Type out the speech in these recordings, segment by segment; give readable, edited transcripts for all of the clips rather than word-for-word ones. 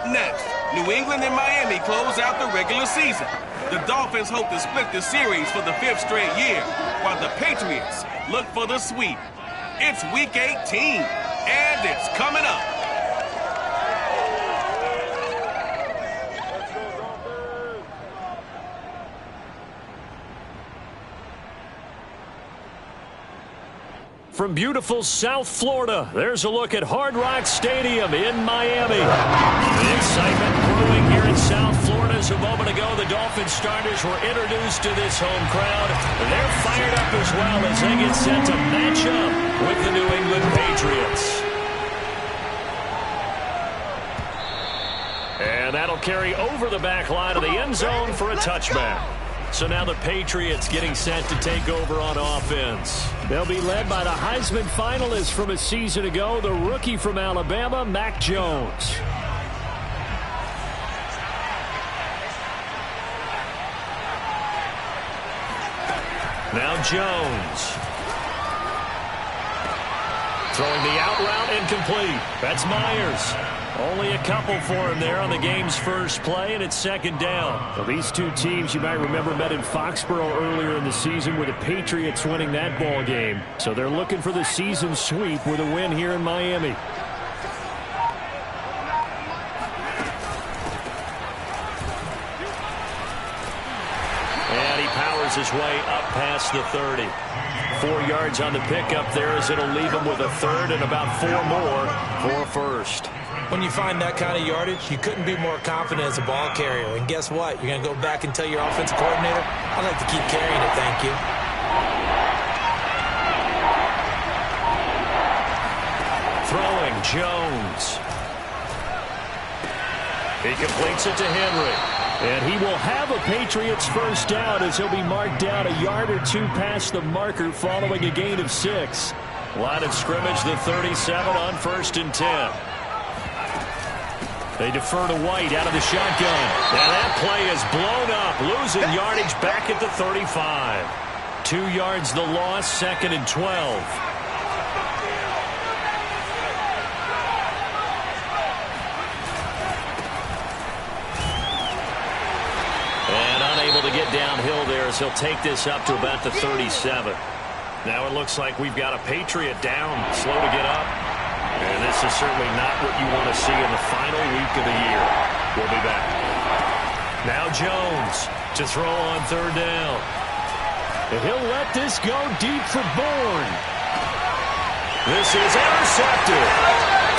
Up next, New England and Miami close out the regular season. The Dolphins hope to split the series for the 5th straight year, while the Patriots look for the sweep. It's Week 18, and it's coming up. From beautiful South Florida, there's a look at Hard Rock Stadium in Miami. The excitement growing here in South Florida. As a moment ago, the Dolphins starters were introduced to this home crowd. They're fired up as well as they get set to match up with the New England Patriots. And that'll carry over the back line of the end zone for a touchback. So now the Patriots getting set to take over on offense. They'll be led by the Heisman finalist from a season ago, the rookie from Alabama, Mac Jones. Now Jones. Throwing the out route incomplete. That's Myers. Only a couple for him there on the game's first play, and it's second down. Well, these two teams, you might remember, met in Foxborough earlier in the season with the Patriots winning that ball game. So they're looking for the season sweep with a win here in Miami. And he powers his way up past the 30. 4 yards on the pickup there as it'll leave him with a third and about 4 more for a first. When you find that kind of yardage, you couldn't be more confident as a ball carrier. And guess what? You're going to go back and tell your offensive coordinator, I'd like to keep carrying it, thank you. Throwing, Jones. He completes it to Henry. And he will have a Patriots first down as he'll be marked down a yard or two past the marker following a gain of 6. Line of scrimmage, the 37 on 1st and 10. They defer to White out of the shotgun. And that play is blown up, losing yardage back at the 35. 2 yards the loss, 2nd and 12. And unable to get downhill there as he'll take this up to about the 37. Now it looks like we've got a Patriot down, slow to get up. And this is certainly not what you want to see in the final week of the year. We'll be back. Now Jones to throw on 3rd down. And he'll let this go deep for Bourne. This is intercepted.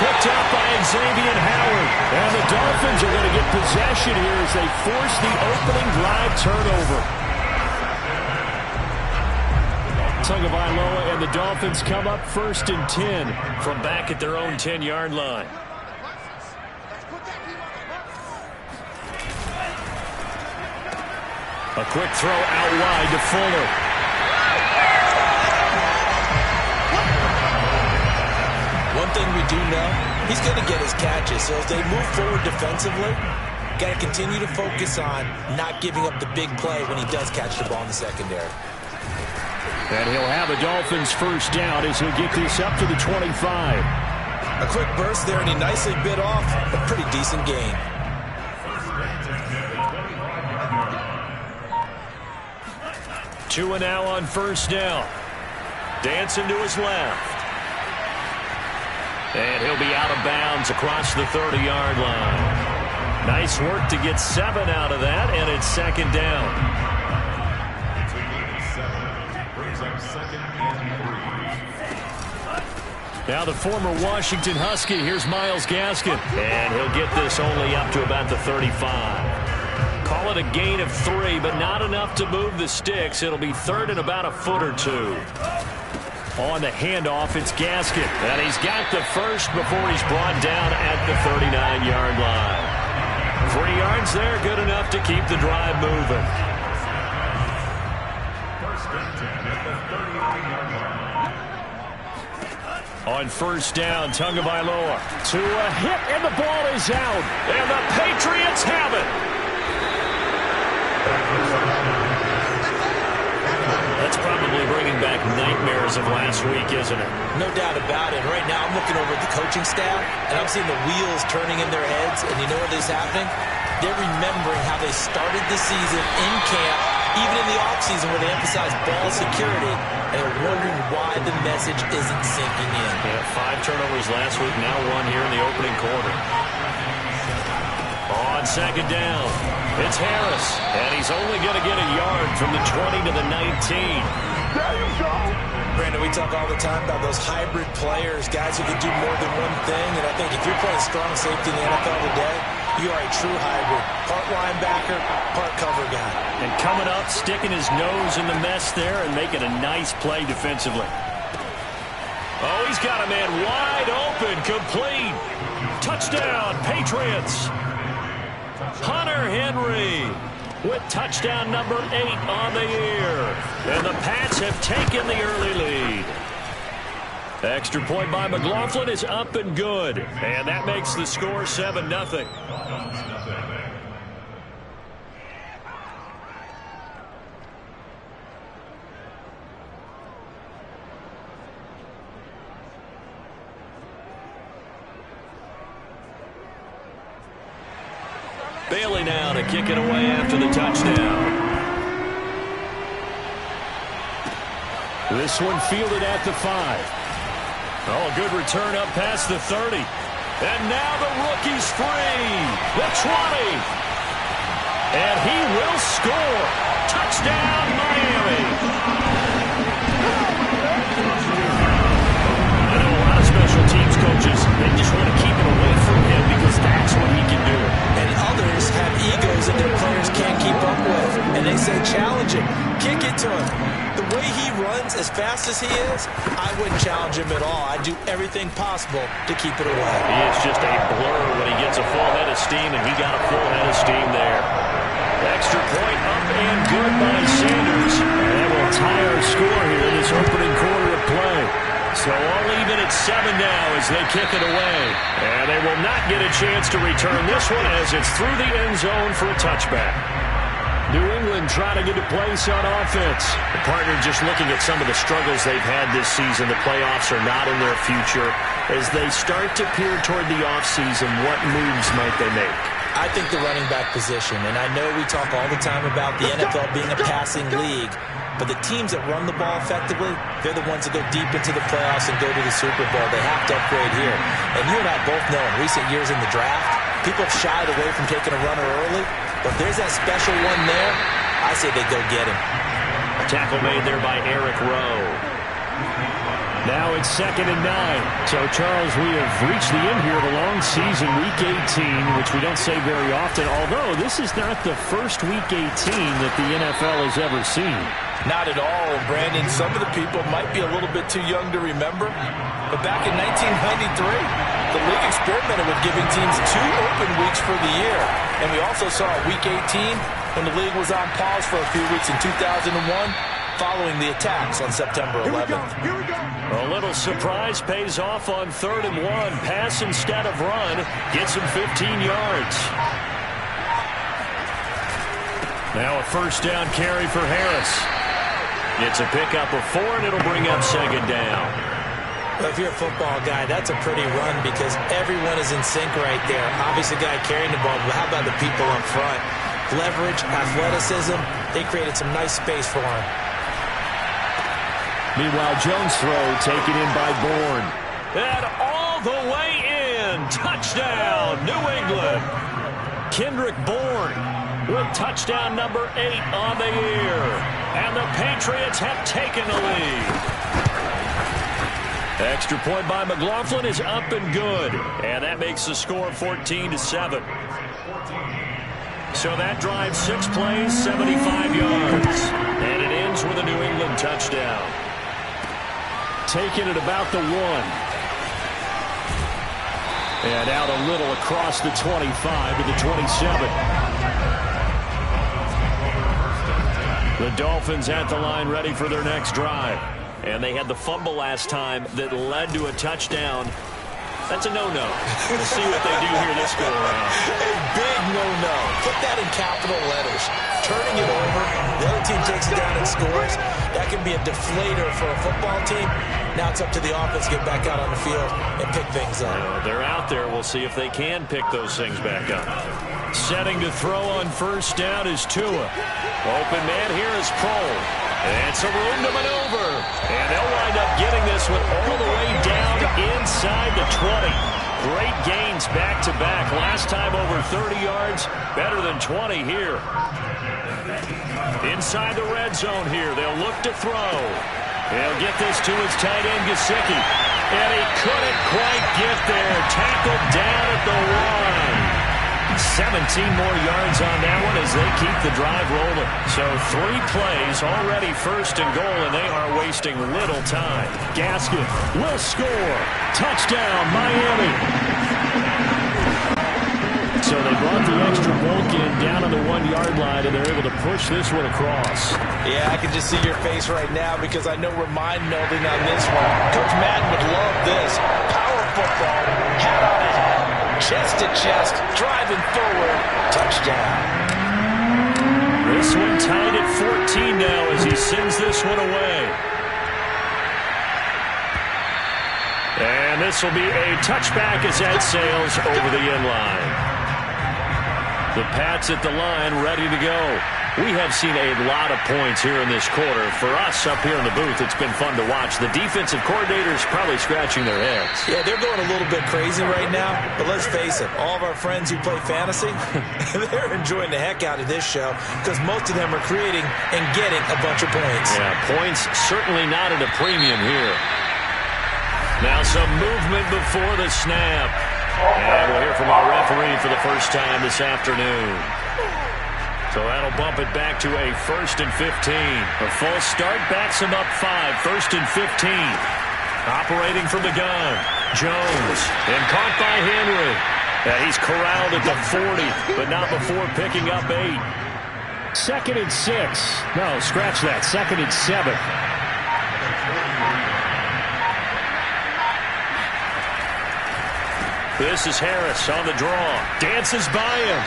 Picked up by Xavier Howard. And the Dolphins are going to get possession here as they force the opening drive turnover. Tagovailoa and the Dolphins come up 1st and 10 from back at their own 10-yard line. A quick throw out wide to Fuller. One thing we do know, he's going to get his catches. So as they move forward defensively, got to continue to focus on not giving up the big play when he does catch the ball in the secondary. And he'll have a Dolphins first down as he'll get this up to the 25. A quick burst there, and he nicely bit off a pretty decent gain. Two and now on 1st down. Dancing to his left. And he'll be out of bounds across the 30-yard line. Nice work to get 7 out of that, and it's 2nd down. Now the former Washington Husky, here's Myles Gaskin. And he'll get this only up to about the 35. Call it a gain of 3, but not enough to move the sticks. It'll be 3rd and about a foot or 2. On the handoff, it's Gaskin. And he's got the first before he's brought down at the 39-yard line. 3 yards there, good enough to keep the drive moving. On 1st down, Tagovailoa to a hit, and the ball is out. And the Patriots have it. That's probably bringing back nightmares of last week, isn't it? No doubt about it. Right now I'm looking over at the coaching staff, and I'm seeing the wheels turning in their heads, and you know what is happening? They're remembering how they started the season in camp, even in the offseason where they emphasized ball security, and they're wondering why the message isn't sinking in. Yeah, 5 turnovers last week, now 1 here in the opening quarter. On second down, it's Harris, and he's only going to get a yard from the 20 to the 19. There you go. Brandon, we talk all the time about those hybrid players, guys who can do more than one thing, and I think if you're playing strong safety in the NFL today, you are a true hybrid. Part linebacker, part cover guy. And coming up, sticking his nose in the mess there and making a nice play defensively. Oh, he's got a man wide open, complete. Touchdown, Patriots. Hunter Henry with touchdown number 8 on the year. And the Pats have taken the early lead. Extra point by McLaughlin is up and good. And that makes the score 7-0. Bailey now to kick it away after the touchdown. This one fielded at the 5. Oh, a good return up past the 30. And now the rookie's free. The 20. And he will score. Touchdown, Miami. I know a lot of special teams coaches, they just want to keep it away from him because that's what he can do. And others have egos that their players can't keep up with. And they say, challenge him. Kick it to him. The way he runs as fast as he is, I wouldn't challenge him at all. I'd do everything possible to keep it away. He is just a blur when he gets a full head of steam, and he got a full head of steam there. Extra point up and good by Sanders. And that will tie our score here in this opening quarter of play. So all even at 7 now as they kick it away. And they will not get a chance to return this one as it's through the end zone for a touchback. New England trying to get a place on offense. The partner just looking at some of the struggles they've had this season. The playoffs are not in their future. As they start to peer toward the offseason, what moves might they make? I think the running back position, and I know we talk all the time about the NFL being a passing league, but the teams that run the ball effectively, they're the ones that go deep into the playoffs and go to the Super Bowl. They have to upgrade here. And you and I both know in recent years in the draft, people have shied away from taking a runner early, but if there's that special one there, I say they go get him. A tackle made there by Eric Rowe. Now it's 2nd and 9. So, Charles, we have reached the end here of the long season, Week 18, which we don't say very often, although this is not the first Week 18 that the NFL has ever seen. Not at all, Brandon. Some of the people might be a little bit too young to remember, but back in 1993, the league experimented with giving teams 2 open weeks for the year, and we also saw Week 18 when the league was on pause for a few weeks in 2001, following the attacks on September 11th. Here we go. A little surprise pays off on 3rd and 1. Pass instead of run. Gets him 15 yards. Now a first down carry for Harris. It's a pickup of 4, and it'll bring up 2nd down. Well, if you're a football guy, that's a pretty run because everyone is in sync right there. Obviously, the guy carrying the ball, but how about the people up front? Leverage, athleticism, they created some nice space for him. Meanwhile, Jones' throw taken in by Bourne. And all the way in. Touchdown, New England. Kendrick Bourne with touchdown number 8 on the year. And the Patriots have taken the lead. Extra point by McLaughlin is up and good. And that makes the score 14-7. So that drives 6 plays, 75 yards. And it ends with a New England touchdown. Taking it about the 1. And out a little across the 25 to the 27. The Dolphins at the line ready for their next drive. And they had the fumble last time that led to a touchdown. That's a no-no. We'll see what they do here this go around. A big no-no. Put that in capital letters. Turning it over, the other team takes it down and scores. That can be a deflator for a football team. Now it's up to the offense to get back out on the field and pick things up. They're out there. We'll see if they can pick those things back up. Setting to throw on first down is Tua. Open man here is Cole. And some room to maneuver. And they'll wind up getting this one all the way down inside the 20. Great gains back-to-back. Last time over 30 yards. Better than 20 here. Inside the red zone here. They'll look to throw. He'll get this to his tight end, Gesicki. And he couldn't quite get there. Tackled down at the 1. 17 more yards on that one as they keep the drive rolling. So 3 plays, already first and goal, and they are wasting little time. Gaskin will score. Touchdown, Miami. So they brought the extra bulk in down on the 1-yard line, and they're able to push this one across. Yeah, I can just see your face right now because I know we're mind-melding on this one. Coach Madden would love this. Power football, hat on his head, chest to chest, driving forward, touchdown. This one tied at 14 now as he sends this one away. And this will be a touchback as that sails over the end line. The Pats at the line ready to go. We have seen a lot of points here in this quarter. For us up here in the booth, it's been fun to watch. The defensive coordinators probably scratching their heads. Yeah, they're going a little bit crazy right now. But let's face it, all of our friends who play fantasy, they're enjoying the heck out of this show because most of them are creating and getting a bunch of points. Yeah, points certainly not at a premium here. Now some movement before the snap. And we'll hear from our referee for the first time this afternoon. So that'll bump it back to a 1st and 15. A false start backs him up 5. 1st and 15. Operating from the gun. Jones. And caught by Henry. He's corralled at the 40, but not before picking up 8. 2nd and 6. No, scratch that. 2nd and 7. This is Harris on the draw. Dances by him.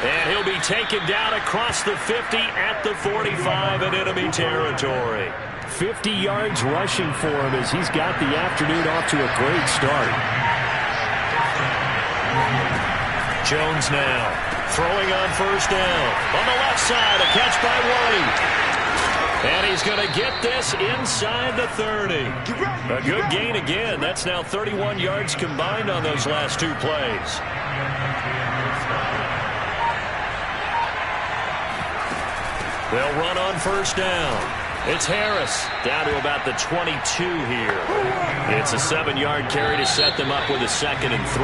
And he'll be taken down across the 50 at the 45 in enemy territory. 50 yards rushing for him as he's got the afternoon off to a great start. Jones now throwing on first down. On the left side, a catch by White. And he's going to get this inside the 30. A good gain again. That's now 31 yards combined on those last 2 plays. They'll run on first down. It's Harris down to about the 22 here. It's a 7-yard carry to set them up with a 2nd and 3.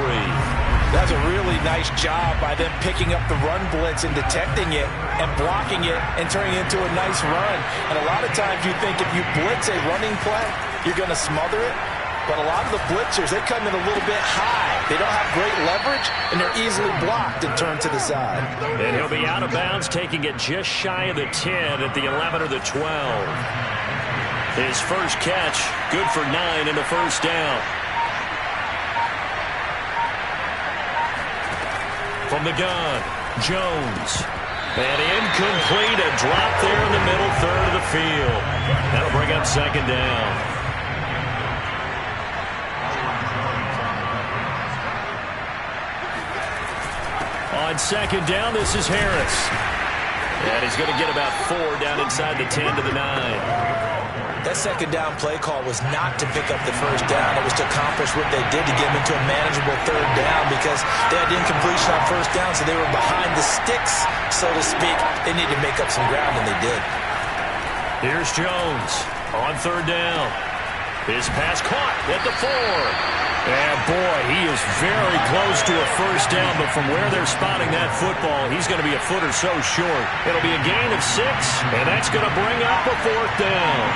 That's a really nice job by them picking up the run blitz and detecting it and blocking it and turning it into a nice run. And a lot of times you think if you blitz a running play, you're going to smother it. But a lot of the blitzers, they come in a little bit high. They don't have great leverage, and they're easily blocked and turned to the side. And he'll be out of bounds, taking it just shy of the 10 at the 11 or the 12. His first catch, good for 9 and a first down. From the gun, Jones. And incomplete, a drop there in the middle third of the field. That'll bring up 2nd down. On 2nd down, this is Harris. And he's going to get about 4 down inside the 10 to the 9. That 2nd down play call was not to pick up the first down. It was to accomplish what they did to get them into a manageable 3rd down because they had incompletion on first down, so they were behind the sticks, so to speak. They needed to make up some ground, and they did. Here's Jones on 3rd down. His pass caught at the 4. And, boy, he is very close to a first down, but from where they're spotting that football, he's going to be a foot or so short. It'll be a gain of 6, and that's going to bring up a 4th down.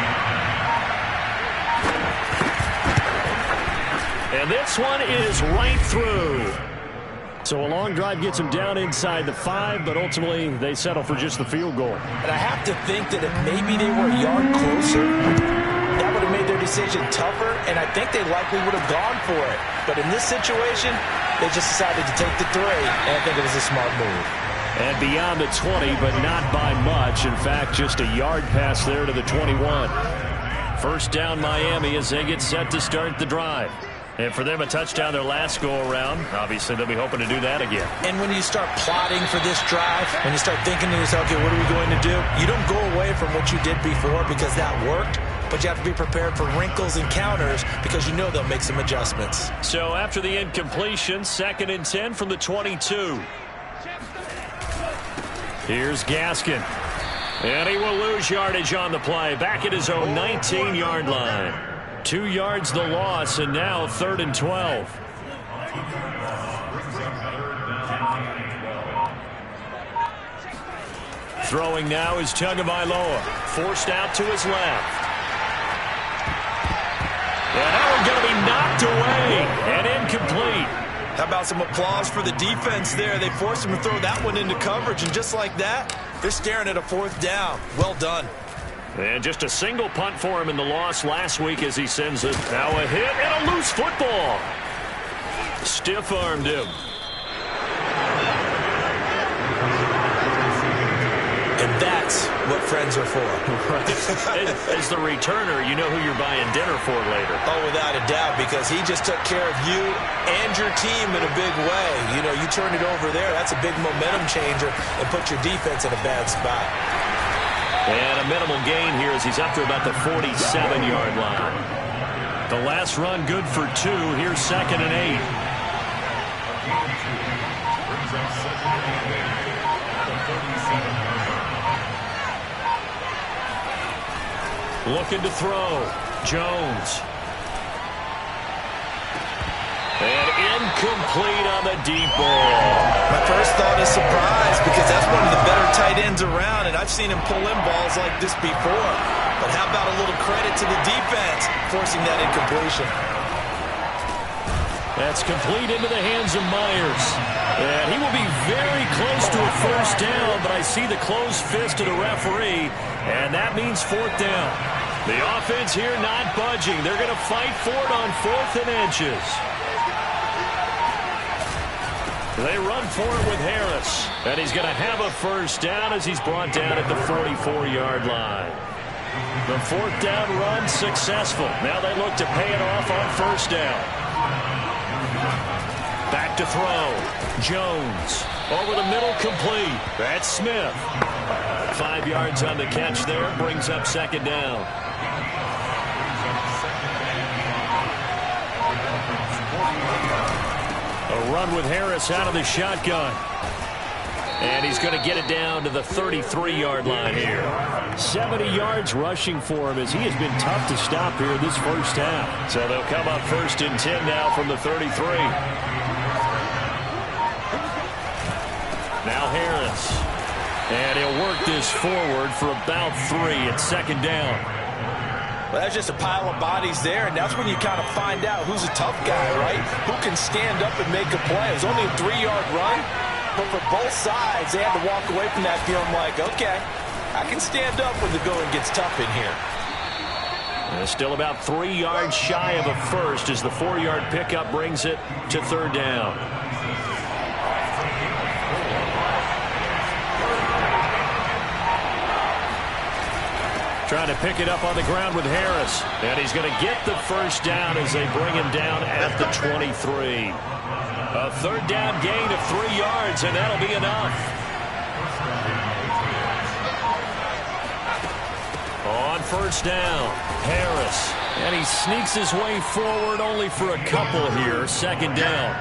And this one is right through. So a long drive gets them down inside the 5, but ultimately they settle for just the field goal. And I have to think that if maybe they were a yard closer, that would have made their decision tougher, and I think they likely would have gone for it. But in this situation, they just decided to take the 3, and I think it was a smart move. And beyond the 20, but not by much. In fact, just a yard pass there to the 21. First down Miami as they get set to start the drive. And for them, a touchdown their last go-around. Obviously, they'll be hoping to do that again. And when you start plotting for this drive, when you start thinking to yourself, okay, what are we going to do? You don't go away from what you did before because that worked, but you have to be prepared for wrinkles and counters because you know they'll make some adjustments. So after the incompletion, 2nd and 10 from the 22. Here's Gaskin. And he will lose yardage on the play. Back at his own 19-yard line. 2 yards the loss, and now 3rd and 12. Throwing now is Tagovailoa. Forced out to his left. And that one going to be knocked away and incomplete. How about some applause for the defense there? They forced him to throw that one into coverage, and just like that, they're staring at a 4th down. Well done. And just a single punt for him in the loss last week as he sends it. Now a hit and a loose football. Stiff-armed him. And that's what friends are for. Right. As the returner, you know who you're buying dinner for later. Oh, without a doubt, because he just took care of you and your team in a big way. You know, you turn it over there, that's a big momentum changer and put your defense in a bad spot. And a minimal gain here as he's up to about the 47-yard line. The last run good for 2. Here's 2nd and 8. Looking to throw. Jones. And incomplete on the deep ball. My first thought is surprise because that's one of the better tight ends around, and I've seen him pull in balls like this before. But how about a little credit to the defense forcing that incompletion? That's complete into the hands of Myers. And he will be very close to a 1st down, but I see the closed fist of the referee, and that means 4th down. The offense here not budging. They're going to fight for it on 4th and inches. They run for it with Harris. And he's going to have a 1st down as he's brought down at the 44-yard line. The 4th down run successful. Now they look to pay it off on 1st down. Back to throw. Jones. Over the middle, complete. That's Smith. 5 yards on the catch there. Brings up 2nd down. A run with Harris out of the shotgun. And he's going to get it down to the 33-yard line here. 70 yards rushing for him as he has been tough to stop here this 1st half. So they'll come up 1st and 10 now from the 33. Now Harris. And he'll work this forward for about 3 at 2nd down. Well, that's just a pile of bodies there, and that's when you kind of find out who's a tough guy, right? Who can stand up and make a play. It was only a 3-yard run, but for both sides, they had to walk away from that feeling like, okay, I can stand up when the going gets tough in here. And still about 3 yards shy of a 1st as the 4-yard pickup brings it to 3rd down. Trying to pick it up on the ground with Harris. And he's going to get the 1st down as they bring him down at the 23. A 3rd down gain of 3 yards, and that'll be enough. On 1st down, Harris. And he sneaks his way forward only for a couple here. 2nd down.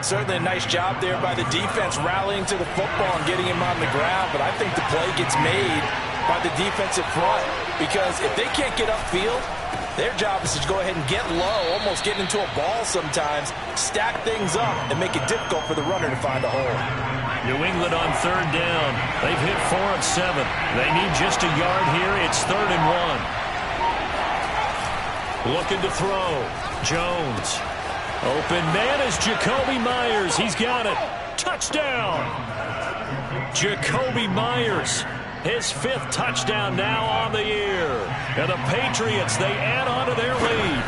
Certainly a nice job there by the defense rallying to the football and getting him on the ground, but I think the play gets made by the defensive front because if they can't get upfield, their job is to go ahead and get low, almost get into a ball sometimes, stack things up, and make it difficult for the runner to find a hole. New England on 3rd down. They've hit 4 of 7. They need just a yard here. It's 3rd and 1. Looking to throw. Jones. Open man is Jakobi Meyers. He's got it. Touchdown. Jakobi Meyers. His 5th touchdown now on the year. And the Patriots, they add on to their lead.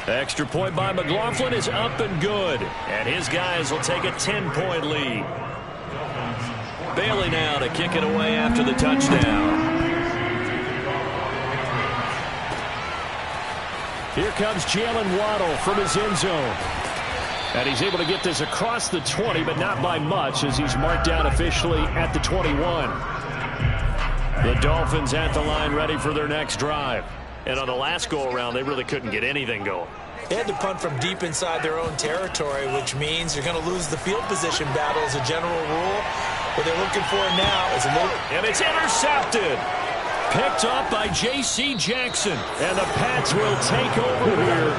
Extra point by McLaughlin is up and good. And his guys will take a 10-point lead. Bailey now to kick it away after the touchdown. Here comes Jalen Waddle from his end zone. And he's able to get this across the 20, but not by much, as he's marked down officially at the 21. The Dolphins at the line ready for their next drive. And on the last go-around, they really couldn't get anything going. They had to punt from deep inside their own territory, which means you're going to lose the field position battle as a general rule. What they're looking for now is a little... And it's intercepted. Picked up by J.C. Jackson. And the Pats will take over here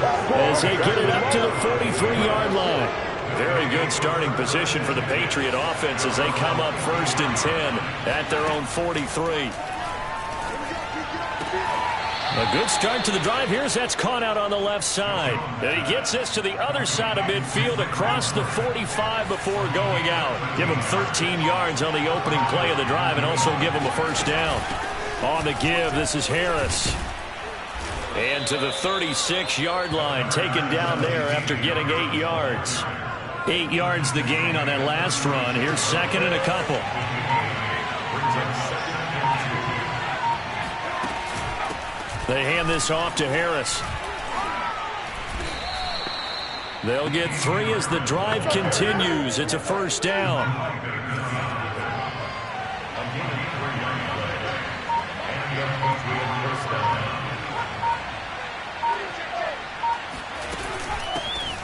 as they get it up to the 43-yard line. Very good starting position for the Patriot offense as they come up 1st and 10 at their own 43. A good start to the drive here as that's caught out on the left side. And he gets this to the other side of midfield across the 45 before going out. Give him 13 yards on the opening play of the drive and also give him a first down. On the give, this is Harris. And to the 36-yard line, taken down there after getting 8 yards. 8 yards the gain on that last run. Here's 2nd and a couple. They hand this off to Harris. They'll get 3 as the drive continues. It's a first down.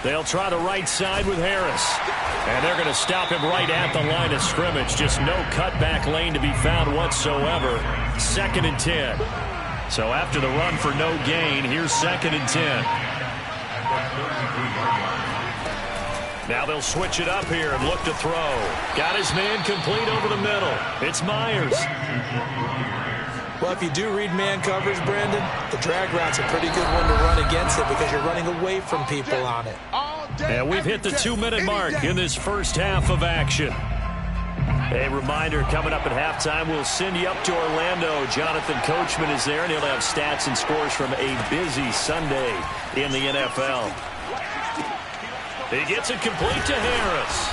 They'll try the right side with Harris. And they're going to stop him right at the line of scrimmage. Just no cutback lane to be found whatsoever. 2nd and 10. So after the run for no gain, here's 2nd and 10. Now they'll switch it up here and look to throw. Got his man complete over the middle. It's Myers. Well, if you do read man coverage, Brandon, the drag route's a pretty good one to run against it because you're running away from people on it. And we've hit the 2-minute mark in this first half of action. A reminder, coming up at halftime, we'll send you up to Orlando. Jonathan Coachman is there, and he'll have stats and scores from a busy Sunday in the NFL. He gets it complete to Harris.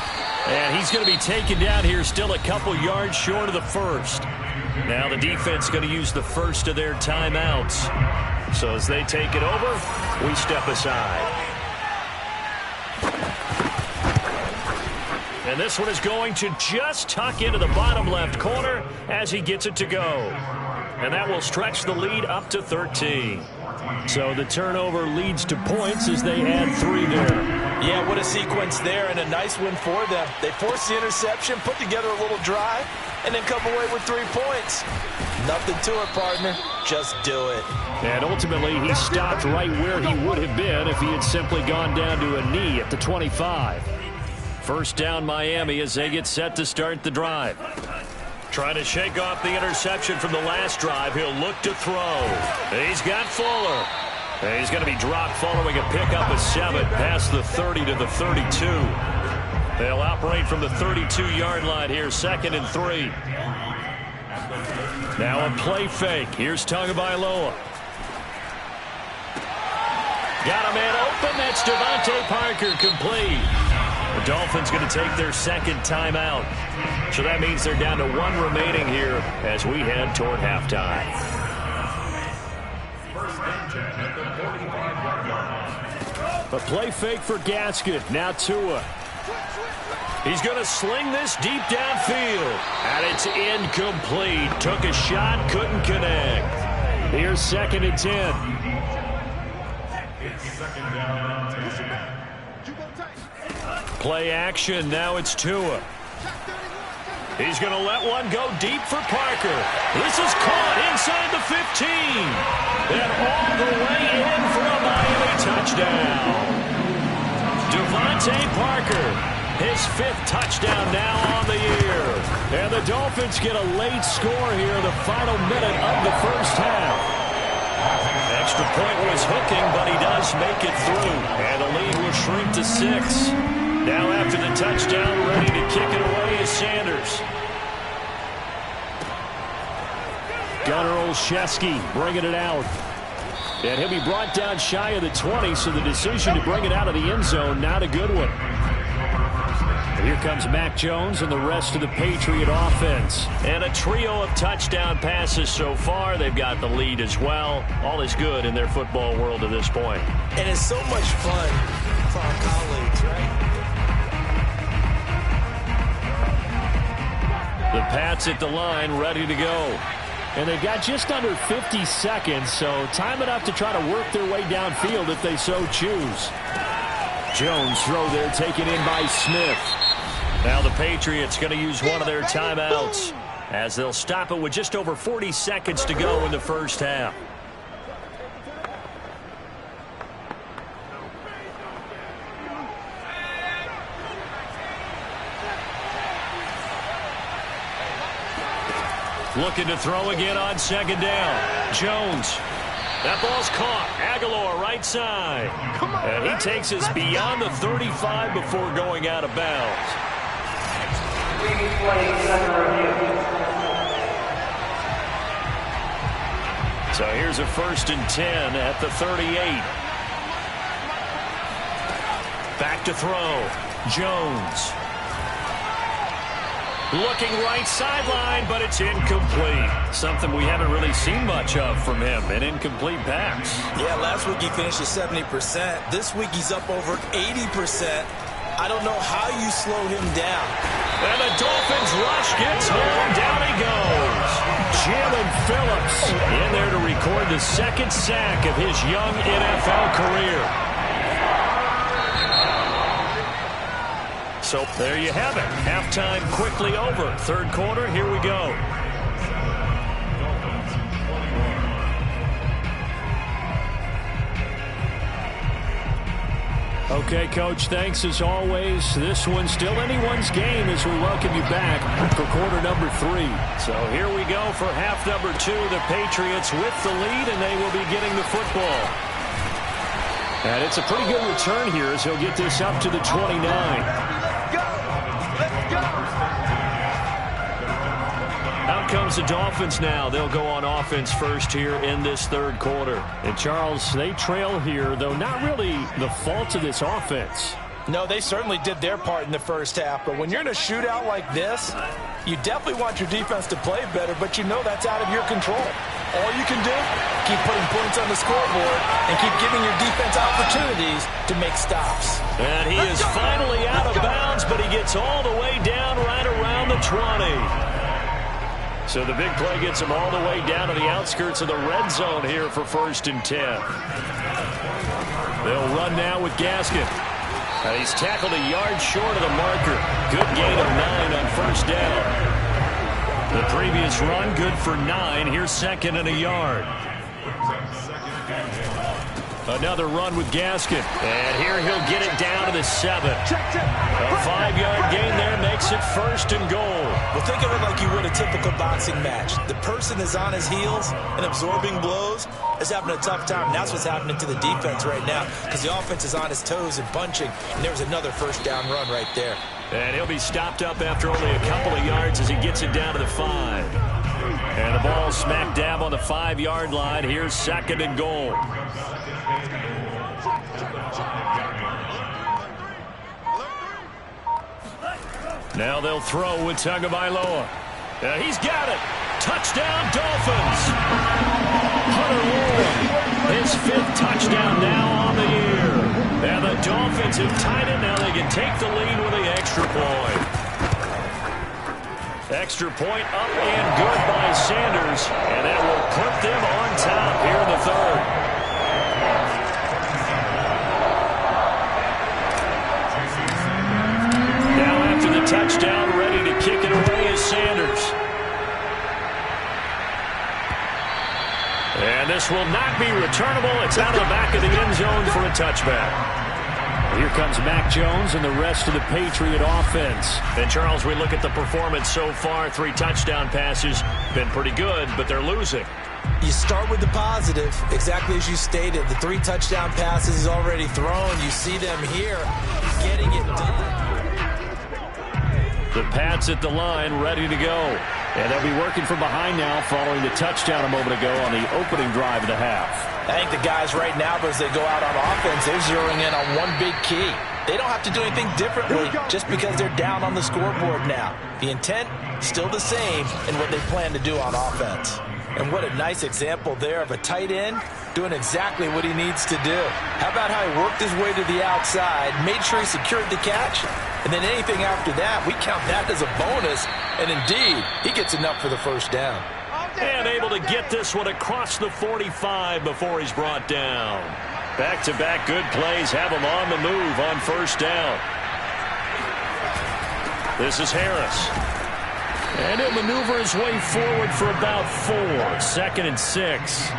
And he's going to be taken down here still a couple yards short of the first. Now the defense going to use the first of their timeouts. So as they take it over, we step aside. And this one is going to just tuck into the bottom left corner as he gets it to go. And that will stretch the lead up to 13. So the turnover leads to points as they add 3 there. Yeah, what a sequence there, and a nice win for them. They forced the interception, put together a little drive, and then come away with 3 points. Nothing to it, partner. Just do it. And ultimately, he stopped right where he would have been if he had simply gone down to a knee at the 25. First down, Miami, as they get set to start the drive. Trying to shake off the interception from the last drive. He'll look to throw. He's got Fuller. And he's going to be dropped following a pickup of 7 past the 30 to the 32. They'll operate from the 32-yard line here, 2nd and 3. Now a play fake. Here's Tagovailoa. Got a man open. That's Devontae Parker complete. The Dolphins going to take their 2nd timeout. So that means they're down to 1 remaining here as we head toward halftime. A play fake for Gaskin. Now Tua. He's going to sling this deep downfield. And it's incomplete. Took a shot, couldn't connect. Here's 2nd and 10. Play action. Now it's Tua. He's going to let one go deep for Parker. This is caught inside the 15. And all the way in for a Miami touchdown. Devontae Parker, his 5th touchdown now on the year. And the Dolphins get a late score here in the final minute of the first half. Extra point was hooking, but he does make it through. And the lead will shrink to 6. Now after the touchdown, ready to kick it away is Sanders. Gunnar Olszewski bringing it out. And he'll be brought down shy of the 20, so the decision to bring it out of the end zone, not a good one. And here comes Mac Jones and the rest of the Patriot offense. And a trio of touchdown passes so far. They've got the lead as well. All is good in their football world at this point. And it's so much fun for our colleagues, right? The Pats at the line, ready to go. And they've got just under 50 seconds, so time enough to try to work their way downfield if they so choose. Jones throw there, taken in by Smith. Now the Patriots going to use one of their timeouts as they'll stop it with just over 40 seconds to go in the first half. Looking to throw again on second down. Jones. That ball's caught. Aguilar right side. And he takes us beyond the 35 before going out of bounds. So here's a 1st and 10 at the 38. Back to throw. Jones. Looking right sideline, but it's incomplete. Something we haven't really seen much of from him, an incomplete pass. Yeah, last week he finished at 70%. This week he's up over 80%. I don't know how you slow him down. And the Dolphins rush gets home. Down he goes. Jalen Phillips in there to record the second sack of his young NFL career. So there you have it. Halftime quickly over. Third quarter, here we go. Okay, Coach, thanks as always. This one's still anyone's game as we welcome you back for quarter number 3. So here we go for half number 2. The Patriots with the lead, and they will be getting the football. And it's a pretty good return here as he'll get this up to the 29. Out comes the Dolphins now. They'll go on offense first here in this third quarter. And, Charles, they trail here, though not really the fault of this offense. No, they certainly did their part in the first half. But when you're in a shootout like this, you definitely want your defense to play better, but you know that's out of your control. All you can do, keep putting points on the scoreboard and keep giving your defense opportunities to make stops. And he is finally out of bounds, but he gets all the way down right around the 20. So the big play gets him all the way down to the outskirts of the red zone here for 1st and 10. They'll run now with Gaskin. He's tackled a yard short of the marker. Good gain of 9 on first down. The previous run, good for 9. Here's 2nd and a yard. Another run with Gaskin. And here he'll get it down to the 7. A 5-yard gain there makes it 1st and goal. Well, think of it like you would a typical boxing match. The person is on his heels and absorbing blows is having a tough time. And that's what's happening to the defense right now because the offense is on his toes and punching. And there's another first down run right there. And he'll be stopped up after only a couple of yards as he gets it down to the 5. And the ball smack dab on the 5-yard line. Here's 2nd and goal. Now they'll throw with Tagovailoa. He's got it. Touchdown, Dolphins. Hunter Warren, his 5th touchdown now on the year. And the Dolphins have tied it. Now they can take the lead with the extra point. Extra point up and good by Sanders. And that will put them on top here in the 3rd. Touchdown, ready to kick it away is Sanders. And this will not be returnable. It's out of the back of the end zone for a touchback. Here comes Mac Jones and the rest of the Patriot offense. And, Charles, we look at the performance so far. 3 touchdown passes. Been pretty good, but they're losing. You start with the positive, exactly as you stated. The 3 touchdown passes already thrown. You see them here getting it done. The Pats at the line, ready to go. And they'll be working from behind now following the touchdown a moment ago on the opening drive of the half. I think the guys right now, as they go out on offense, they're zeroing in on one big key. They don't have to do anything differently just because they're down on the scoreboard now. The intent, still the same in what they plan to do on offense. And what a nice example there of a tight end doing exactly what he needs to do. How about how he worked his way to the outside, made sure he secured the catch, and then anything after that, we count that as a bonus. And indeed, he gets enough for the first down. And able to get this one across the 45 before he's brought down. Back-to-back good plays have him on the move on first down. This is Harris. And he'll maneuver his way forward for about 4. 2nd and 6.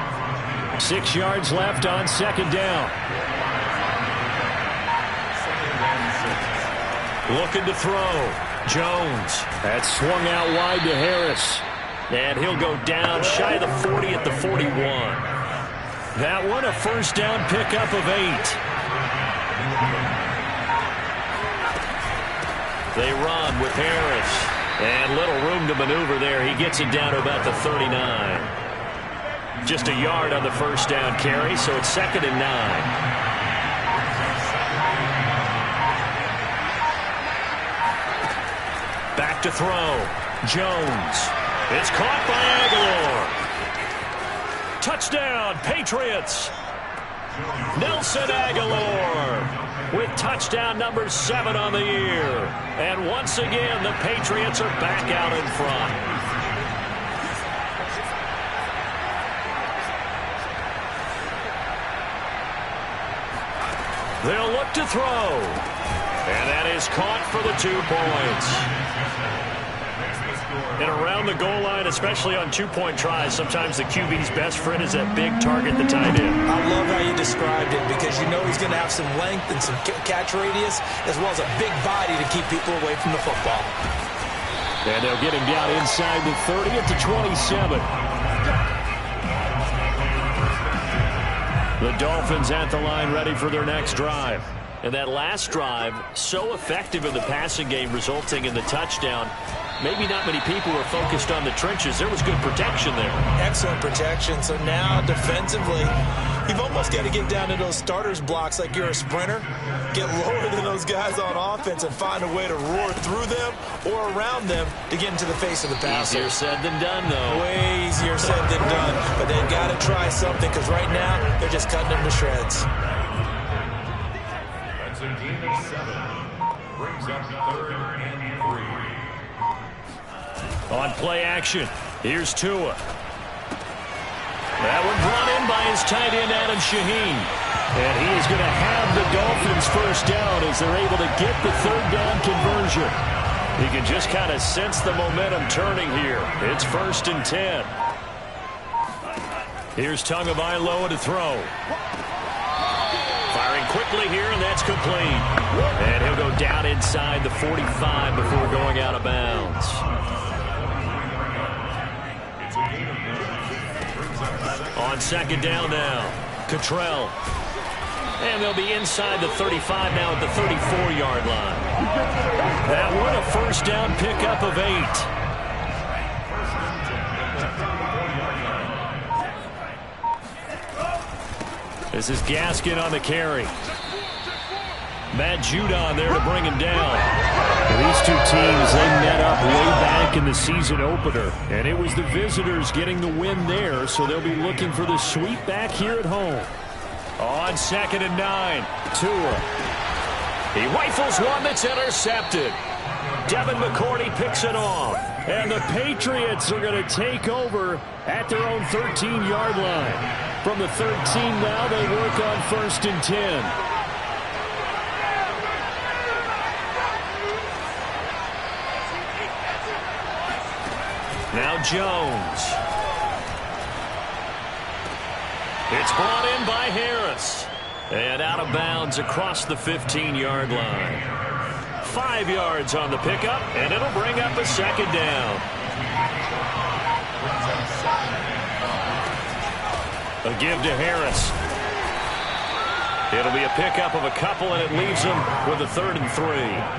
6 yards left on second down. Looking to throw. Jones. That's swung out wide to Harris. And he'll go down shy of the 40 at the 41. That one a first down pickup of 8. They run with Harris. And little room to maneuver there. He gets it down to about the 39. Just a yard on the first down carry, so it's 2nd and 9. Back to throw. Jones. It's caught by Aguilar. Touchdown, Patriots. Nelson Aguilar with touchdown number 7 on the year. And once again, the Patriots are back out in front. They'll look to throw. And that is caught for the 2 points. And around the goal line, especially on 2-point tries, sometimes the QB's best friend is that big target, the tight end. I love how you described it because you know he's going to have some length and some catch radius as well as a big body to keep people away from the football. And they'll get him down inside the 30 at the 27. The Dolphins at the line ready for their next drive. And that last drive, so effective in the passing game, resulting in the touchdown. Maybe not many people were focused on the trenches. There was good protection there. Excellent protection. So now, defensively, you've almost got to get down to those starters blocks like you're a sprinter. Get lower than those guys on offense and find a way to roar through them or around them to get into the face of the passer. Easier said than done, though. Way easier said than done. But they've got to try something because right now, they're just cutting them to shreds. That's a gain of 7. Brings up 3rd and 3. On play action, here's Tua. That one brought in by his tight end, Adam Shaheen. And he is going to have the Dolphins first down as they're able to get the 3rd down conversion. You can just kind of sense the momentum turning here. It's 1st and 10. Here's Tagovailoa to throw. Firing quickly here, and that's complete. And he'll go down inside the 45 before going out of bounds. On second down now, Cottrell. And they'll be inside the 35 now at the 34-yard line. That one a first down pickup of 8. This is Gaskin on the carry. Matt Judon there to bring him down. Well, these two teams, they met up way back in the season opener, and it was the visitors getting the win there, so they'll be looking for the sweep back here at home. On 2nd and 9, Tua. He rifles one that's intercepted. Devin McCourty picks it off, and the Patriots are going to take over at their own 13-yard line. From the 13 now, they work on 1st and 10. Now Jones. It's brought in by Harris. And out of bounds across the 15-yard line. 5 yards on the pickup, and it'll bring up a 2nd down. A give to Harris. It'll be a pickup of a couple, and it leaves them with a 3rd and 3.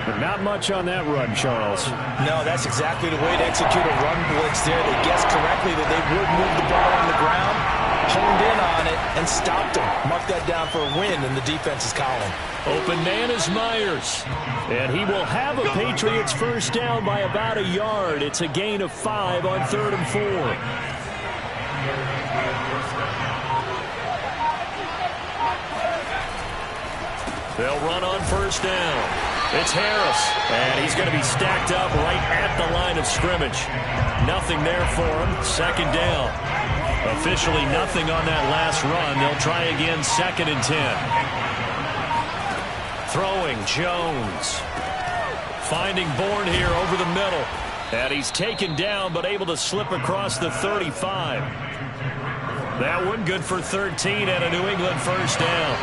But not much on that run, Charles. No, that's exactly the way to execute a run blitz there. They guessed correctly that they would move the ball on the ground, honed in on it, and stopped them. Mark that down for a win in the defense's column. Open man is Myers. And he will have a Patriots first down by about a yard. It's a gain of 5 on 3rd and 4. They'll run on first down. It's Harris, and he's going to be stacked up right at the line of scrimmage. Nothing there for him. 2nd down. Officially nothing on that last run. They'll try again, 2nd and 10. Throwing, Jones. Finding Bourne here over the middle. And he's taken down, but able to slip across the 35. That one good for 13 and a New England first down.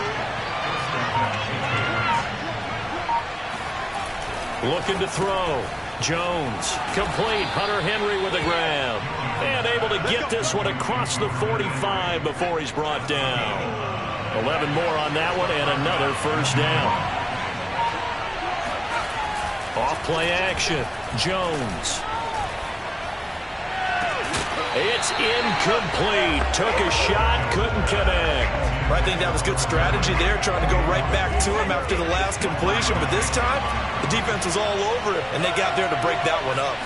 Looking to throw. Jones. Complete. Hunter Henry with a grab. And able to get this one across the 45 before he's brought down. 11 more on that one and another first down. Off play action. Jones. It's incomplete. Took a shot, couldn't connect. I think that was good strategy there, trying to go right back to him after the last completion. But this time, the defense was all over him, and they got there to break that one up.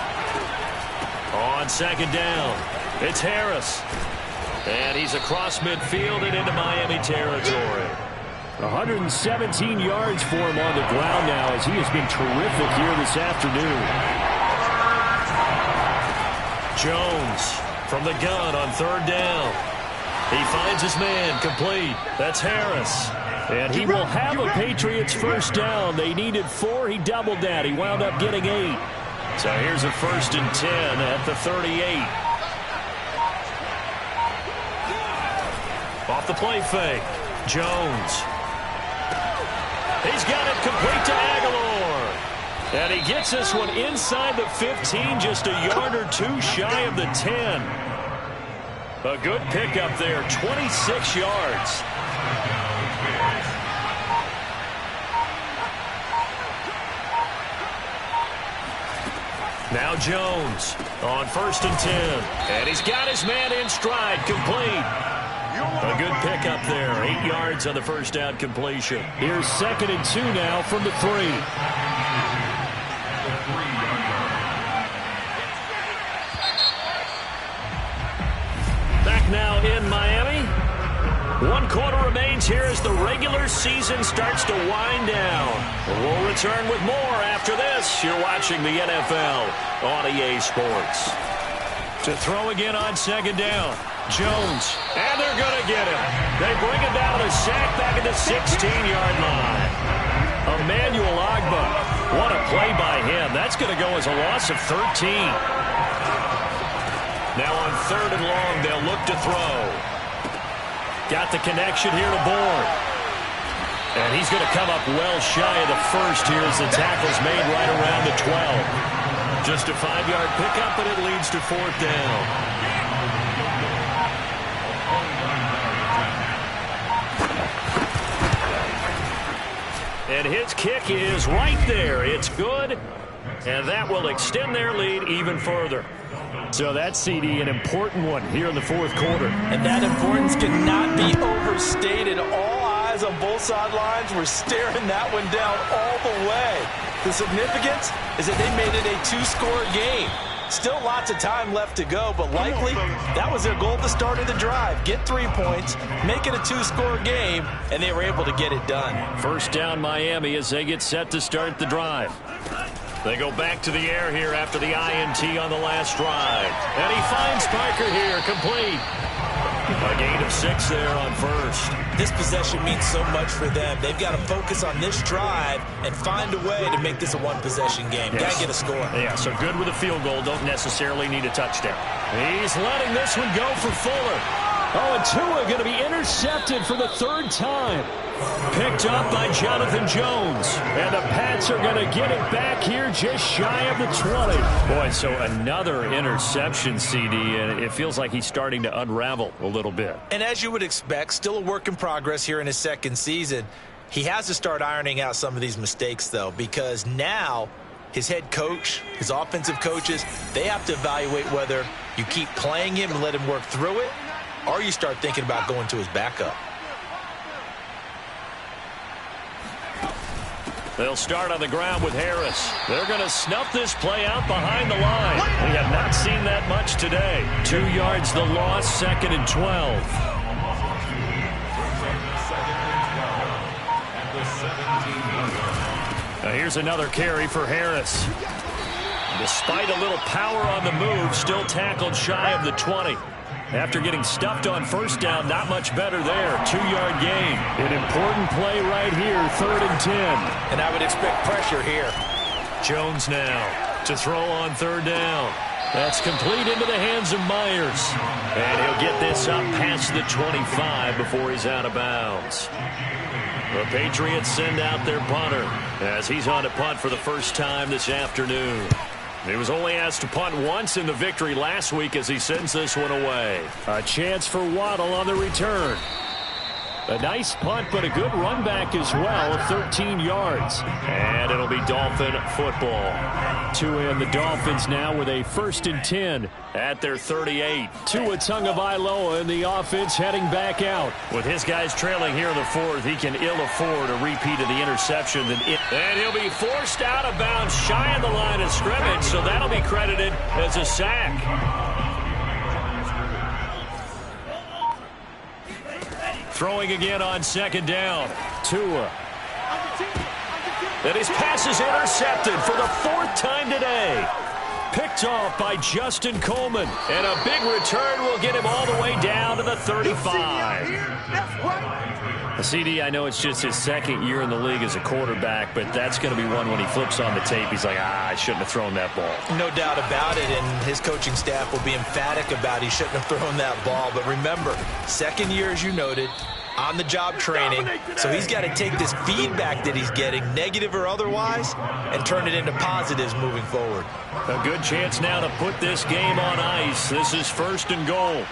On 2nd down, it's Harris. And he's across midfield and into Miami territory. 117 yards for him on the ground now, as he has been terrific here this afternoon. Jones from the gun on 3rd down. He finds his man, complete. That's Harris. And he will have a Patriots first down. They needed 4. He doubled that. He wound up getting 8. So here's a 1st and 10 at the 38. Off the play fake. Jones. He's got it complete to Aguilar. And he gets this one inside the 15, just a yard or 2 shy of the 10. A good pickup there, 26 yards. Now Jones on 1st and 10. And he's got his man in stride, complete. A good pickup there, 8 yards on the first down completion. Here's 2nd and 2 now from the 3. Back now in Miami. 1 quarter remains here as the regular season starts to wind down. We'll return with more after this. You're watching the NFL on EA Sports. To throw again on 2nd down. Jones. And they're going to get him. They bring him down, a sack back at the 16-yard line. Emmanuel Agba. What a play by him. That's going to go as a loss of 13. Now on 3rd and long, they'll look to throw. Got the connection here to Bourne. And he's going to come up well shy of the first here as the tackle's made right around the 12. Just a 5-yard pickup, and it leads to 4th down. And his kick is right there. It's good, and that will extend their lead even further. So that's, CD, an important one here in the 4th quarter. And that importance cannot be overstated. All eyes on both sidelines were staring that one down all the way. The significance is that they made it a 2-score game. Still lots of time left to go, but likely that was their goal at the start of the drive. Get 3 points, make it a 2-score game, and they were able to get it done. First down Miami as they get set to start the drive. They go back to the air here after the INT on the last drive. And he finds Parker here, complete. A gain of 6 there on first. This possession means so much for them. They've got to focus on this drive and find a way to make this a 1-possession game. Yes. Got to get a score. Yeah, so good with a field goal. Don't necessarily need a touchdown. He's letting this one go for Fuller. Oh, and Tua going to be intercepted for the third time. Picked up by Jonathan Jones. And the Pats are going to get it back here just shy of the 20. Boy, so another interception, CD, and it feels like he's starting to unravel a little bit. And as you would expect, still a work in progress here in his second season. He has to start ironing out some of these mistakes, though, because now his head coach, his offensive coaches, they have to evaluate whether you keep playing him and let him work through it, or you start thinking about going to his backup. They'll start on the ground with Harris. They're going to snuff this play out behind the line. We have not seen that much today. 2 yards the loss, 2nd and 12. Now here's another carry for Harris. Despite a little power on the move, still tackled shy of the 20. After getting stuffed on first down, not much better there. 2-yard gain. An important play right here, 3rd and 10. And I would expect pressure here. Jones now to throw on 3rd down. That's complete into the hands of Myers. And he'll get this up past the 25 before he's out of bounds. The Patriots send out their punter as he's on to punt for the first time this afternoon. He was only asked to punt once in the victory last week as he sends this one away. A chance for Waddle on the return. A nice punt, but a good run back as well of 13 yards. And it'll be Dolphin football. Tua and the Dolphins now with a 1st and 10 at their 38. Tua Tagovailoa in the offense heading back out. With his guys trailing here in the 4th, he can ill afford a repeat of the interception. And he'll be forced out of bounds shy of the line of scrimmage, so that'll be credited as a sack. Throwing again on 2nd down. Tua. And his pass is intercepted for the 4th time today. Picked off by Justin Coleman. And a big return will get him all the way down to the 35. CD, I know it's just his 2nd year in the league as a quarterback, but that's going to be one when he flips on the tape. He's like, I shouldn't have thrown that ball. No doubt about it, and his coaching staff will be emphatic about he shouldn't have thrown that ball. But remember, 2nd year, as you noted, on-the-job training, so he's got to take this feedback that he's getting, negative or otherwise, and turn it into positives moving forward. A good chance now to put this game on ice. This is 1st and goal.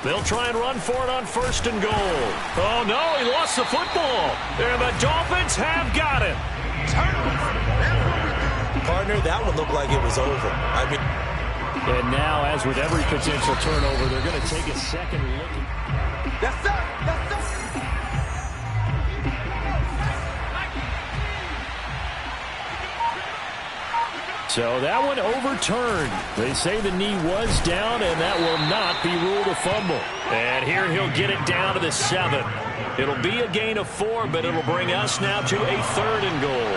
They'll try and run for it on 1st and goal. Oh, no, he lost the football. And the Dolphins have got it. Partner, that one looked like it was over. And now, as with every potential turnover, they're going to take a second look. Yes, sir. Yes, sir. So that one overturned. They say the knee was down, and that will not be ruled a fumble. And here he'll get it down to the 7. It'll be a gain of 4, but it'll bring us now to a 3rd and goal.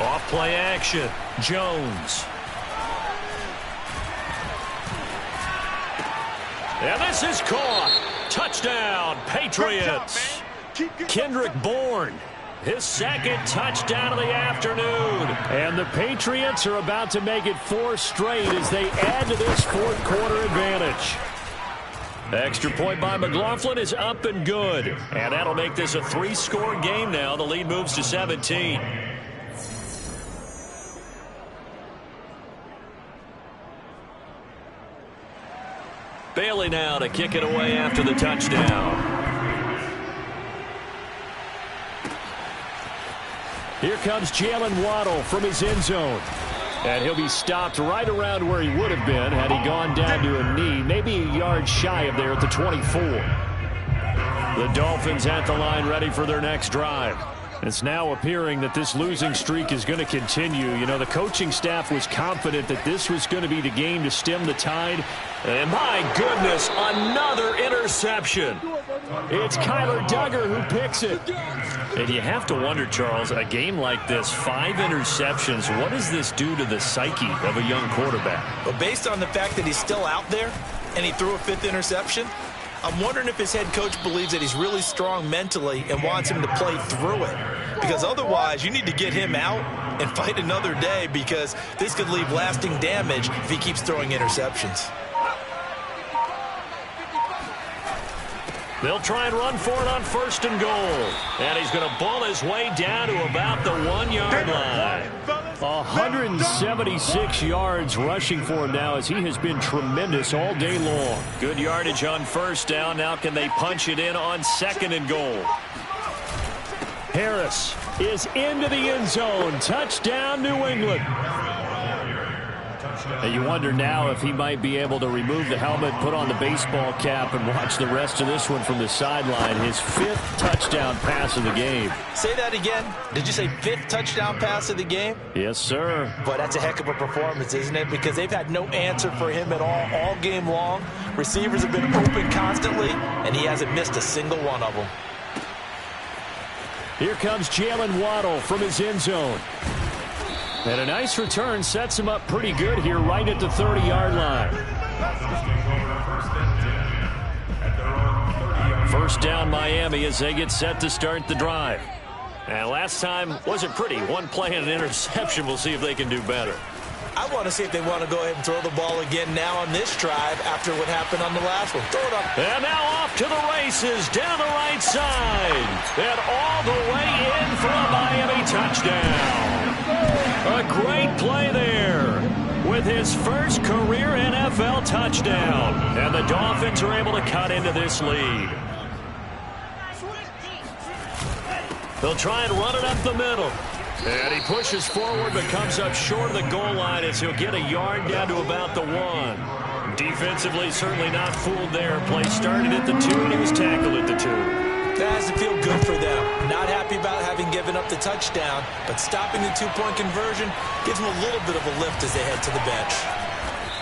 Off play action. Jones. And this is caught. Touchdown, Patriots. Kendrick Bourne, his 2nd touchdown of the afternoon. And the Patriots are about to make it 4 straight as they add to this 4th quarter advantage. Extra point by McLaughlin is up and good. And that'll make this a 3-score game now. The lead moves to 17. Bailey now to kick it away after the touchdown. Here comes Jalen Waddle from his end zone. And he'll be stopped right around where he would have been had he gone down to a knee, maybe a yard shy of there at the 24. The Dolphins at the line ready for their next drive. It's now appearing that this losing streak is going to continue. You know, the coaching staff was confident that this was going to be the game to stem the tide. And my goodness, another interception. It's Kyler Duggar who picks it. And you have to wonder, Charles, a game like this, 5 interceptions, what does this do to the psyche of a young quarterback? Well, based on the fact that he's still out there and he threw a 5th interception, I'm wondering if his head coach believes that he's really strong mentally and wants him to play through it. Because otherwise, you need to get him out and fight another day, because this could leave lasting damage if he keeps throwing interceptions. They'll try and run for it on 1st and goal. And he's going to bull his way down to about the 1-yard line. 176 yards rushing for him now, as he has been tremendous all day long. Good yardage on 1st down. Now can they punch it in on 2nd and goal? Harris is into the end zone. Touchdown, New England. And you wonder now if he might be able to remove the helmet, put on the baseball cap, and watch the rest of this one from the sideline. His 5th touchdown pass of the game. Say that again. Did you say 5th touchdown pass of the game? Yes, sir. But that's a heck of a performance, isn't it? Because they've had no answer for him at all game long. Receivers have been open constantly, and he hasn't missed a single one of them. Here comes Jalen Waddle from his end zone. And a nice return sets him up pretty good here right at the 30-yard line. 1st down Miami as they get set to start the drive. And last time wasn't pretty. One play and an interception. We'll see if they can do better. I want to see if they want to go ahead and throw the ball again now on this drive after what happened on the last one. Throw it up. And now off to the races down the right side. And all the way in for a Miami touchdown. A great play there with his first career NFL touchdown. And the Dolphins are able to cut into this lead. They'll try and run it up the middle. And he pushes forward but comes up short of the goal line as he'll get a yard down to about the 1. Defensively, certainly not fooled there. Play started at the 2 and he was tackled at the 2. That has to feel good for them. Not happy about having given up the touchdown, but stopping the 2-point conversion gives them a little bit of a lift as they head to the bench.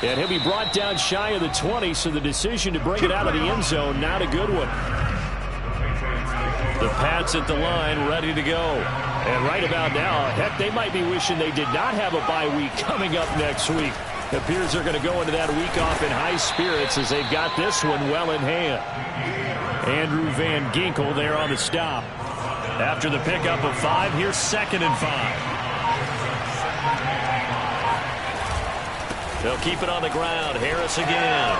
And he'll be brought down shy of the 20, so the decision to bring it out of the end zone, not a good one. The Pats at the line, ready to go. And right about now, heck, they might be wishing they did not have a bye week coming up next week. It appears they're going to go into that week off in high spirits as they've got this one well in hand. Andrew Van Ginkel there on the stop. After the pickup of 5, here's 2nd and 5. They'll keep it on the ground. Harris again.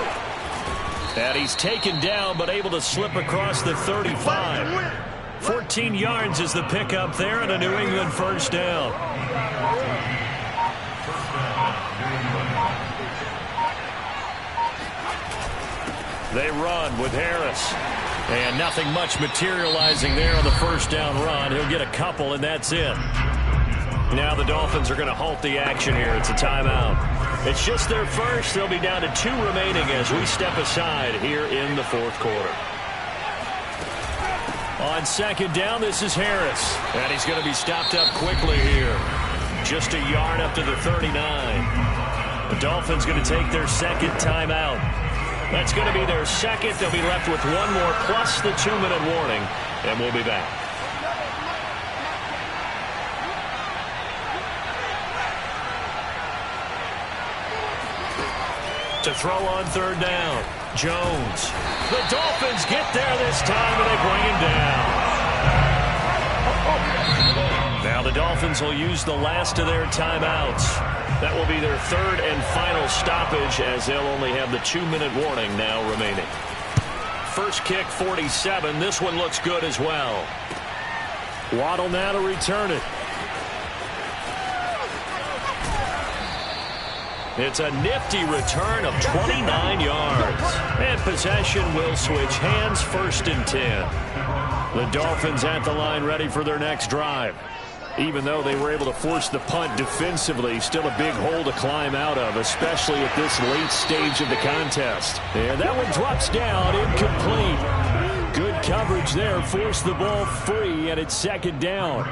And he's taken down but able to slip across the 35. 14 yards is the pickup there and a New England 1st down. They run with Harris. And nothing much materializing there on the 1st down run. He'll get a couple, and that's it. Now the Dolphins are going to halt the action here. It's a timeout. It's just their first. They'll be down to 2 remaining as we step aside here in the 4th quarter. On 2nd down, this is Harris. And he's going to be stopped up quickly here. Just a yard up to the 39. The Dolphins going to take their 2nd timeout. That's going to be their 2nd. They'll be left with 1 more plus the 2-minute warning. And we'll be back. To throw on 3rd down. Jones. The Dolphins get there this time, and they bring him down. Now the Dolphins will use the last of their timeouts. That will be their 3rd and final stoppage, as they'll only have the 2-minute warning now remaining. First kick, 47. This one looks good as well. Waddle now to return it. It's a nifty return of 29 yards. And possession will switch hands, 1st and 10. The Dolphins at the line ready for their next drive. Even though they were able to force the punt defensively, still a big hole to climb out of, especially at this late stage of the contest. And that one drops down, incomplete. Good coverage there, forced the ball free, and it's 2nd down.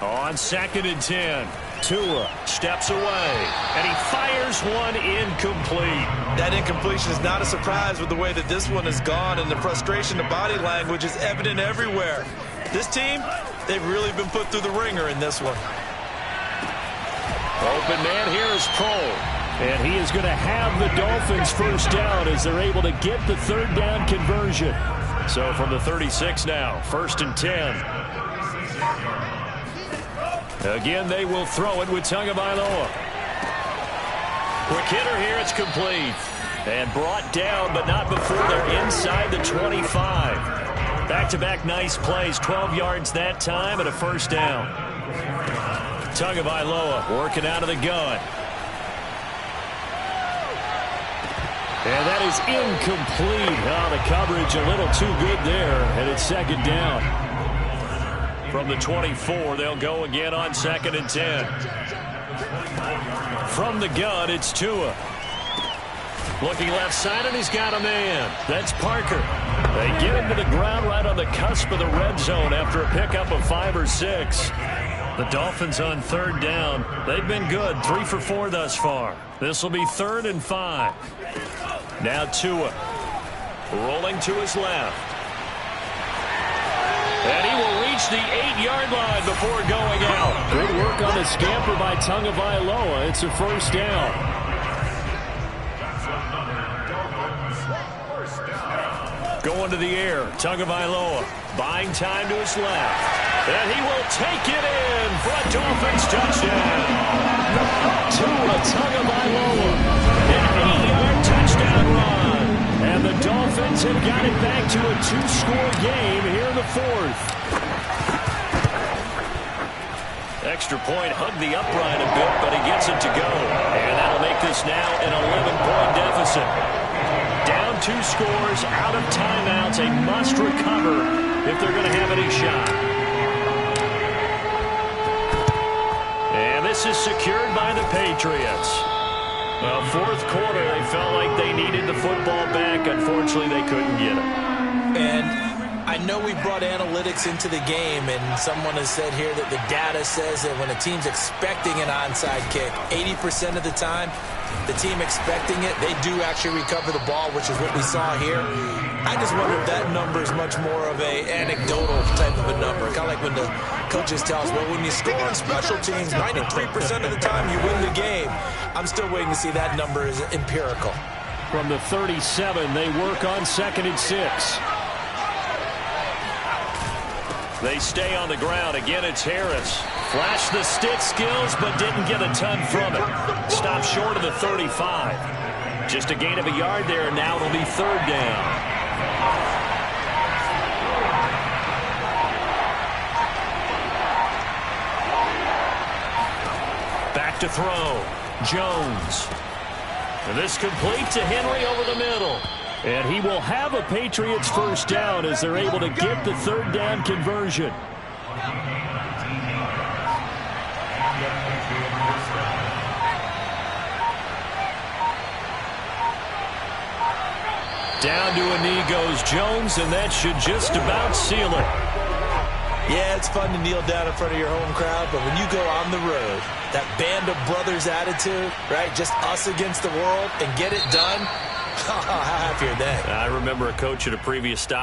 On 2nd and 10, Tua steps away, and he fires one incomplete. That incompletion is not a surprise with the way that this one has gone, and the frustration of body language is evident everywhere. This team, they've really been put through the ringer in this one. Open man here is Cole. And he is going to have the Dolphins first down as they're able to get the third down conversion. So from the 36 now, 1st and 10. Again, they will throw it with Tagovailoa. Quick hitter here, it's complete. And brought down, but not before they're inside the 25. Back-to-back nice plays, 12 yards that time and a first down. Tagovailoa working out of the gun. And that is incomplete. Oh, the coverage a little too good there, and it's second down. From the 24, they'll go again on 2nd and 10. From the gun, it's Tua. Looking left side, and he's got a man. That's Parker. They get him to the ground right on the cusp of the red zone after a pickup of 5 or 6. The Dolphins on third down. They've been good, 3 for 4 thus far. This will be 3rd and 5. Now Tua rolling to his left. And he will reach the 8-yard line before going out. Good work on the scamper by Tagovailoa. It's a first down. Going to the air, Tagovailoa buying time to his left. And he will take it in for a Dolphins touchdown. Tua Tagovailoa, an 8-yard touchdown run. And the Dolphins have got it back to a 2-score game here in the 4th. Extra point hugged the upright a bit, but he gets it to go. And that'll make this now an 11-point deficit. Down 2 scores, out of timeouts, a must recover if they're going to have any shot. And this is secured by the Patriots. Well, 4th quarter, they felt like they needed the football back. Unfortunately, they couldn't get it. And I know we brought analytics into the game, and someone has said here that the data says that when a team's expecting an onside kick, 80% of the time, the team expecting it, they do actually recover the ball, which is what we saw here. I just wonder if that number is much more of a anecdotal type of a number. Kind of like when the coaches tell us, well, when you score on special teams, 93% of the time you win the game. I'm still waiting to see that number is empirical. From the 37, they work on 2nd and 6. They stay on the ground. Again, it's Harris. Flashed the stick skills, but didn't get a ton from it. Stopped short of the 35. Just a gain of a yard there, and now it'll be 3rd down. Back to throw. Jones. And this complete to Henry over the middle. And he will have a Patriots first down as they're able to get the 3rd down conversion. Down to a knee goes Jones, and that should just about seal it. Yeah, it's fun to kneel down in front of your home crowd, but when you go on the road, that band of brothers attitude, right, just us against the world, and get it done, how happy are they? I remember a coach at a previous stop